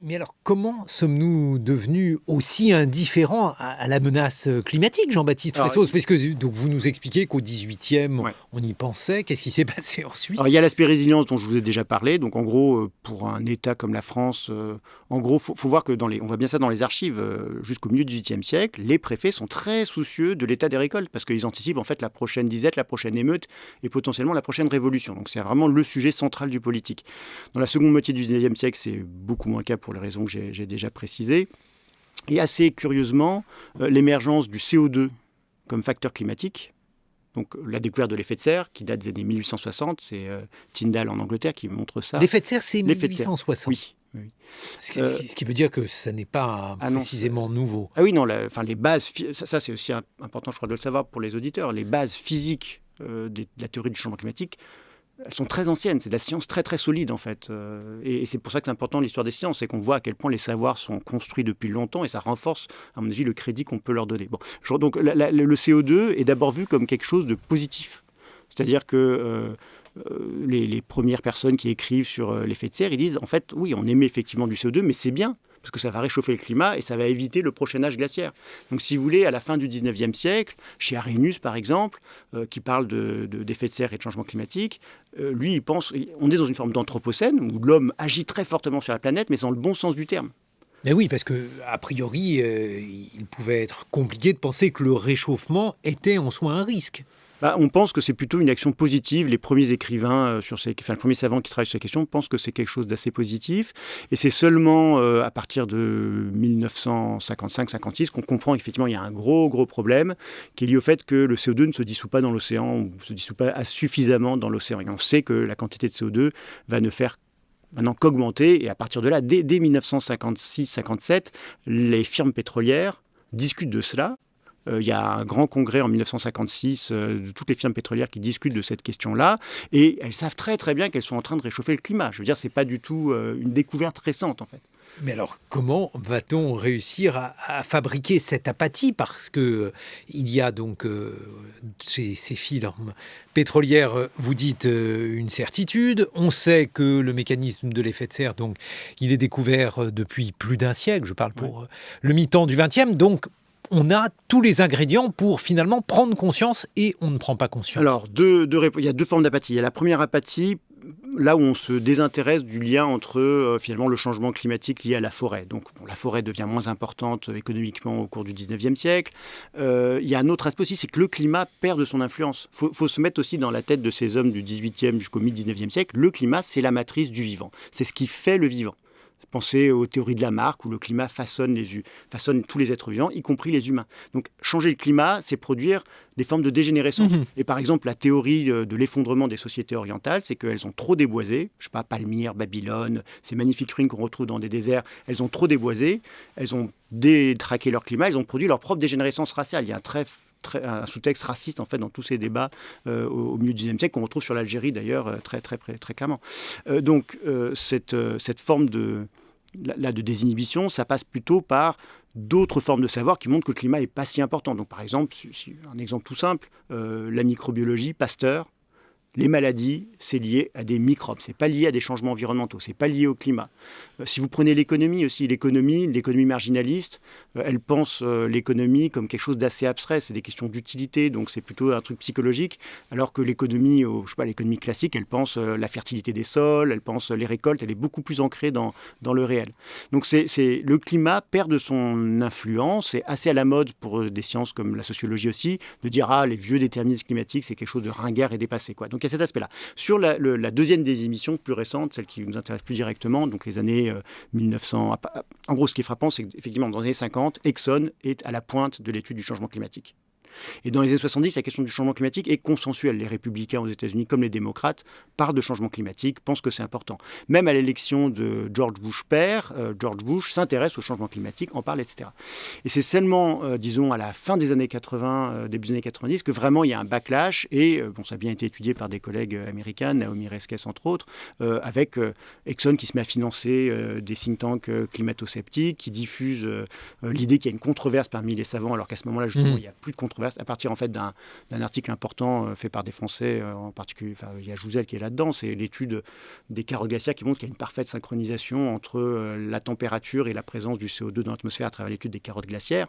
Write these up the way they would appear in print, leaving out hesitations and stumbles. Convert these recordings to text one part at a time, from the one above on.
Mais alors, comment sommes-nous devenus aussi indifférents à la menace climatique, Jean-Baptiste Alors, Fressos? Parce que donc, vous nous expliquez qu'au XVIIIe, ouais. on y pensait. Qu'est-ce qui s'est passé Alors, ensuite? il y a l'aspect résilience dont je vous ai déjà parlé. Donc, en gros, pour un État comme la France, en gros, faut voir que on voit bien ça dans les archives, jusqu'au milieu du XVIIIe siècle, les préfets sont très soucieux de l'état des récoltes parce qu'ils anticipent en fait la prochaine disette, la prochaine émeute et potentiellement la prochaine révolution. Donc, c'est vraiment le sujet central du politique. Dans la seconde moitié du XIXe siècle, c'est beaucoup moins le cas pour les raisons que j'ai déjà précisées. Et assez curieusement, l'émergence du CO2 comme facteur climatique. Donc la découverte de l'effet de serre, qui date des années 1860, c'est Tyndall en Angleterre qui montre ça. L'effet de serre, c'est L'effet de serre, 1860. oui. Oui. Ce qui veut dire que ça n'est pas Ah non, précisément nouveau. Ah oui, non, les bases, ça c'est aussi important, je crois, de le savoir pour les auditeurs, les bases physiques de la théorie du changement climatique, elles sont très anciennes, c'est de la science très très solide en fait. Et c'est pour ça que c'est important l'histoire des sciences, c'est qu'on voit à quel point les savoirs sont construits depuis longtemps et ça renforce, à mon avis, le crédit qu'on peut leur donner. Bon, donc le CO2 est d'abord vu comme quelque chose de positif. C'est-à-dire que les premières personnes qui écrivent sur l'effet de serre, ils disent en fait, oui, on émet effectivement du CO2, mais c'est bien, parce que ça va réchauffer le climat et ça va éviter le prochain âge glaciaire. Donc si vous voulez, à la fin du 19e siècle, chez Arrhenius par exemple, qui parle d'effet de serre et de changement climatique, lui il pense, on est dans une forme d'anthropocène où l'homme agit très fortement sur la planète, mais dans le bon sens du terme. Mais oui, parce que a priori, il pouvait être compliqué de penser que le réchauffement était en soi un risque. On pense que c'est plutôt une action positive. Les premiers écrivains, le premier savant qui travaille sur ces questions, pensent que c'est quelque chose d'assez positif. Et c'est seulement à partir de 1955-56 qu'on comprend qu'effectivement il y a un gros problème qui est lié au fait que le CO2 ne se dissout pas dans l'océan ou ne se dissout pas suffisamment dans l'océan. Et on sait que la quantité de CO2 va ne faire maintenant qu'augmenter. Et à partir de là, dès 1956-57, les firmes pétrolières discutent de cela. Il y a un grand congrès en 1956 de toutes les firmes pétrolières qui discutent de cette question-là et elles savent très très bien qu'elles sont en train de réchauffer le climat. Je veux dire, c'est pas du tout une découverte récente en fait. Mais alors, comment va-t-on réussir à fabriquer cette apathie? Parce que il y a donc ces firmes pétrolières, vous dites une certitude. On sait que le mécanisme de l'effet de serre, donc, il est découvert depuis plus d'un siècle. Je parle pour le mi-temps du XXe. Donc, on a tous les ingrédients pour finalement prendre conscience et on ne prend pas conscience. Alors, il y a deux formes d'apathie. Il y a la première apathie, là où on se désintéresse du lien entre finalement le changement climatique lié à la forêt. Donc la forêt devient moins importante économiquement au cours du 19e siècle. Il y a un autre aspect aussi, c'est que le climat perd de son influence. Faut se mettre aussi dans la tête de ces hommes du 18e jusqu'au mi-19e siècle. Le climat, c'est la matrice du vivant. C'est ce qui fait le vivant. Pensez aux théories de Lamarck où le climat façonne tous les êtres vivants, y compris les humains. Donc changer le climat, c'est produire des formes de dégénérescence. Et par exemple, la théorie de l'effondrement des sociétés orientales, c'est qu'elles ont trop déboisé. Je ne sais pas, Palmyre, Babylone, ces magnifiques ruines qu'on retrouve dans des déserts, elles ont trop déboisé, elles ont détraqué leur climat, elles ont produit leur propre dégénérescence raciale. Il y a un sous-texte raciste en fait dans tous ces débats au milieu du XIXe siècle qu'on retrouve sur l'Algérie d'ailleurs très clairement. Donc cette forme de désinhibition, ça passe plutôt par d'autres formes de savoir qui montrent que le climat n'est pas si important. Donc par exemple, un exemple tout simple, la microbiologie, Pasteur. Les maladies, c'est lié à des microbes, c'est pas lié à des changements environnementaux, c'est pas lié au climat. Si vous prenez l'économie aussi, l'économie marginaliste, elle pense l'économie comme quelque chose d'assez abstrait, c'est des questions d'utilité, donc c'est plutôt un truc psychologique, alors que l'économie, l'économie classique, elle pense la fertilité des sols, elle pense les récoltes, elle est beaucoup plus ancrée dans le réel. Donc le climat perd de son influence, c'est assez à la mode pour des sciences comme la sociologie aussi, de dire les vieux déterminismes climatiques, c'est quelque chose de ringard et dépassé, quoi. Donc il y a cet aspect-là. Sur la deuxième des émissions plus récentes, celle qui nous intéresse plus directement, donc les années 1900... En gros, ce qui est frappant, c'est qu'effectivement, dans les années 50, Exxon est à la pointe de l'étude du changement climatique. Et dans les années 70, la question du changement climatique est consensuelle. Les républicains aux États-Unis, comme les démocrates, parlent de changement climatique, pensent que c'est important. Même à l'élection de George Bush père, George Bush s'intéresse au changement climatique, en parle, etc. Et c'est seulement, disons, à la fin des années 80, début des années 90, que vraiment il y a un backlash. Et ça a bien été étudié par des collègues américains, Naomi Oreskes entre autres, avec Exxon qui se met à financer des think tanks climato-sceptiques, qui diffusent l'idée qu'il y a une controverse parmi les savants, alors qu'à ce moment-là, justement, il n'y a plus de controverse controverse à partir en fait d'un article important fait par des Français, en particulier, il y a Jouzel qui est là-dedans, c'est l'étude des carottes glaciaires qui montre qu'il y a une parfaite synchronisation entre la température et la présence du CO2 dans l'atmosphère à travers l'étude des carottes glaciaires.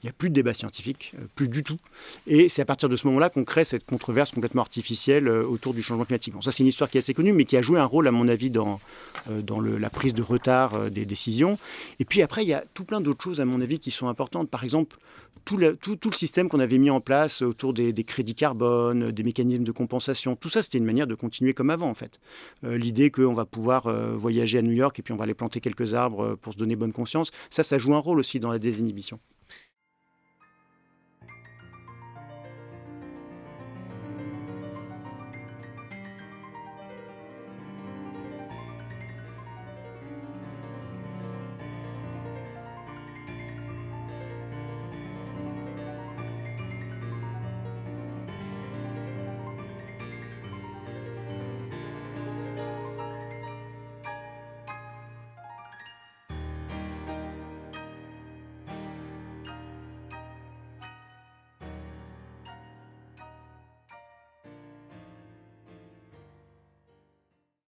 Il n'y a plus de débat scientifique, plus du tout. Et c'est à partir de ce moment-là qu'on crée cette controverse complètement artificielle autour du changement climatique. Bon, ça, c'est une histoire qui est assez connue, mais qui a joué un rôle, à mon avis, dans la prise de retard des décisions. Et puis après, il y a tout plein d'autres choses, à mon avis, qui sont importantes. Par exemple, tout le système qu'on avait mis en place autour des crédits carbone, des mécanismes de compensation, tout ça, c'était une manière de continuer comme avant, en fait. L'idée qu'on va pouvoir voyager à New York et puis on va aller planter quelques arbres pour se donner bonne conscience, ça joue un rôle aussi dans la désinhibition.